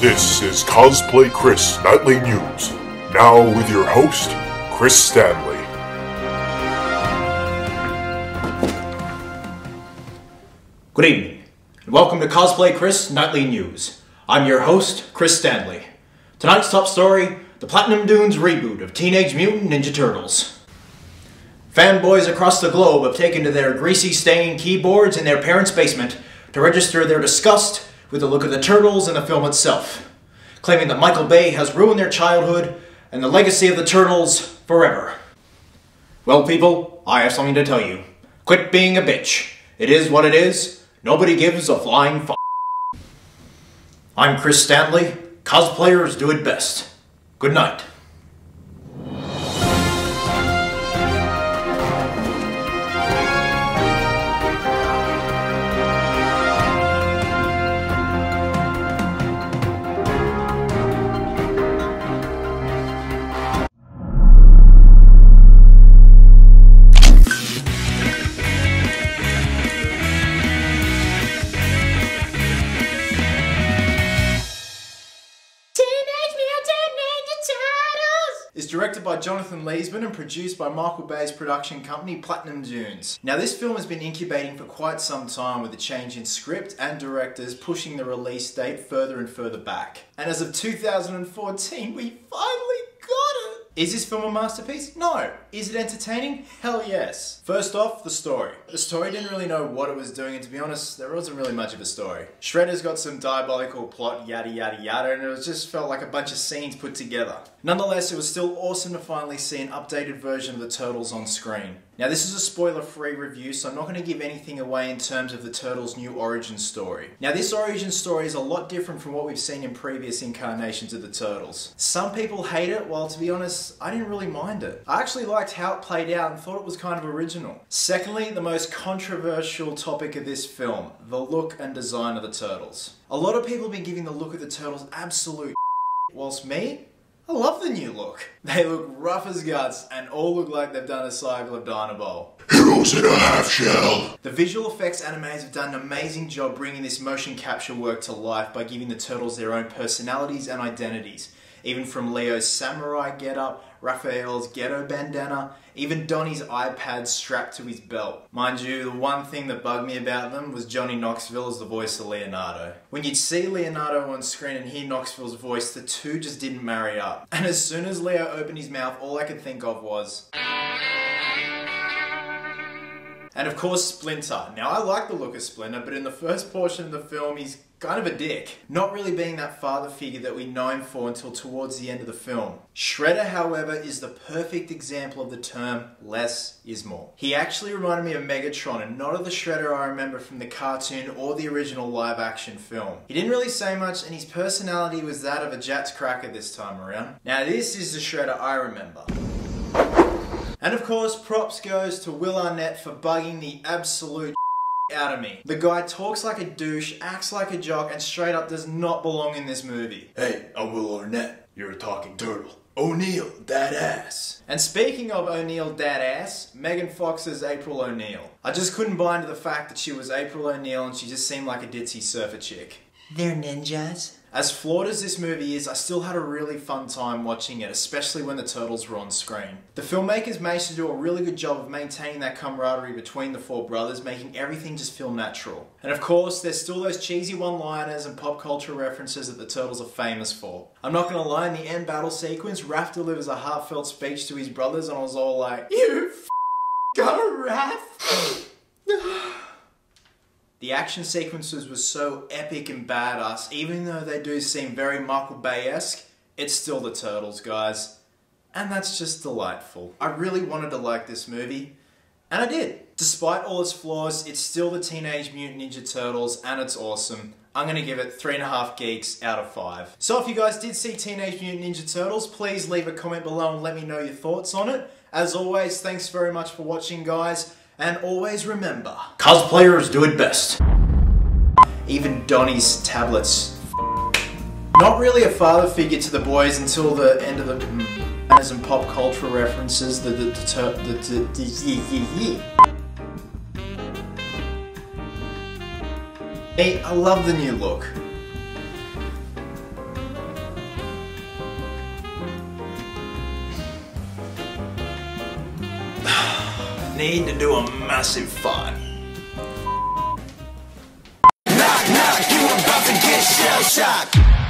This is Cosplay Chris Nightly News. Now with your host, Chris Stanley. Good evening, and welcome to Cosplay Chris Nightly News. I'm your host, Chris Stanley. Tonight's top story, the Platinum Dunes reboot of Teenage Mutant Ninja Turtles. Fanboys across the globe have taken to their greasy-stained keyboards in their parents' basement to register their disgust with the look of the Turtles and the film itself, claiming that Michael Bay has ruined their childhood and the legacy of the Turtles forever. Well, people, I have something to tell you. Quit being a bitch. It is what it is. Nobody gives a flying f***. I'm Chris Stanley. Cosplayers do it best. Good night. Is directed by Jonathan Leesman and produced by Michael Bay's production company Platinum Dunes. Now this film has been incubating for quite some time with a change in script and directors pushing the release date further and further back. And as of 2014, we finally got it! Is this film a masterpiece? No. Is it entertaining? Hell yes. First off, the story. The story didn't really know what it was doing, and to be honest, there wasn't really much of a story. Shredder's got some diabolical plot, yada yada yada, and it just felt like a bunch of scenes put together. Nonetheless, it was still awesome to finally see an updated version of the Turtles on screen. Now this is a spoiler-free review, so I'm not going to give anything away in terms of the Turtles' new origin story. Now this origin story is a lot different from what we've seen in previous incarnations of the Turtles. Some people hate it, while to be honest, I didn't really mind it. I actually liked how it played out and thought it was kind of original. Secondly, the most controversial topic of this film, the look and design of the Turtles. A lot of people have been giving the look of the Turtles absolute whilst me, I love the new look. They look rough as guts and all look like they've done a cycle of Dynabol. Heroes in a half shell. The visual effects animators have done an amazing job bringing this motion capture work to life by giving the Turtles their own personalities and identities. Even from Leo's samurai getup, Raphael's ghetto bandana, even Donnie's iPad strapped to his belt. Mind you, the one thing that bugged me about them was Johnny Knoxville as the voice of Leonardo. When you'd see Leonardo on screen and hear Knoxville's voice, the two just didn't marry up. And as soon as Leo opened his mouth, all I could think of was... And of course, Splinter. Now, I like the look of Splinter, but in the first portion of the film, he's kind of a dick. Not really being that father figure that we know him for until towards the end of the film. Shredder, however, is the perfect example of the term less is more. He actually reminded me of Megatron and not of the Shredder I remember from the cartoon or the original live-action film. He didn't really say much and his personality was that of a Jats cracker this time around. Now, this is the Shredder I remember. And of course, props goes to Will Arnett for bugging the absolute out of me. The guy talks like a douche, acts like a jock, and straight up does not belong in this movie. Hey, I'm Will Arnett. You're a talking turtle. O'Neil, that ass. And speaking of O'Neil, that ass, Megan Fox is April O'Neil. I just couldn't buy into the fact that she was April O'Neil and she just seemed like a ditzy surfer chick. They're ninjas. As flawed as this movie is, I still had a really fun time watching it, especially when the Turtles were on screen. The filmmakers managed to do a really good job of maintaining that camaraderie between the four brothers, making everything just feel natural. And of course, there's still those cheesy one-liners and pop culture references that the Turtles are famous for. I'm not gonna lie, in the end battle sequence, Raph delivers a heartfelt speech to his brothers and I was all like, "You got a Raph?" The action sequences were so epic and badass, even though they do seem very Michael Bay-esque, it's still the Turtles, guys. And that's just delightful. I really wanted to like this movie, and I did. Despite all its flaws, it's still the Teenage Mutant Ninja Turtles, and it's awesome. I'm gonna give it 3.5 geeks out of 5. So if you guys did see Teenage Mutant Ninja Turtles, please leave a comment below and let me know your thoughts on it. As always, thanks very much for watching, guys. And always remember, cosplayers do it best. Even Donnie's tablets. Not really a father figure to the boys until the end of the and pop culture references. Hey, I love the new look. Need to do a massive fart. Knock, knock, you about to get shell shocked.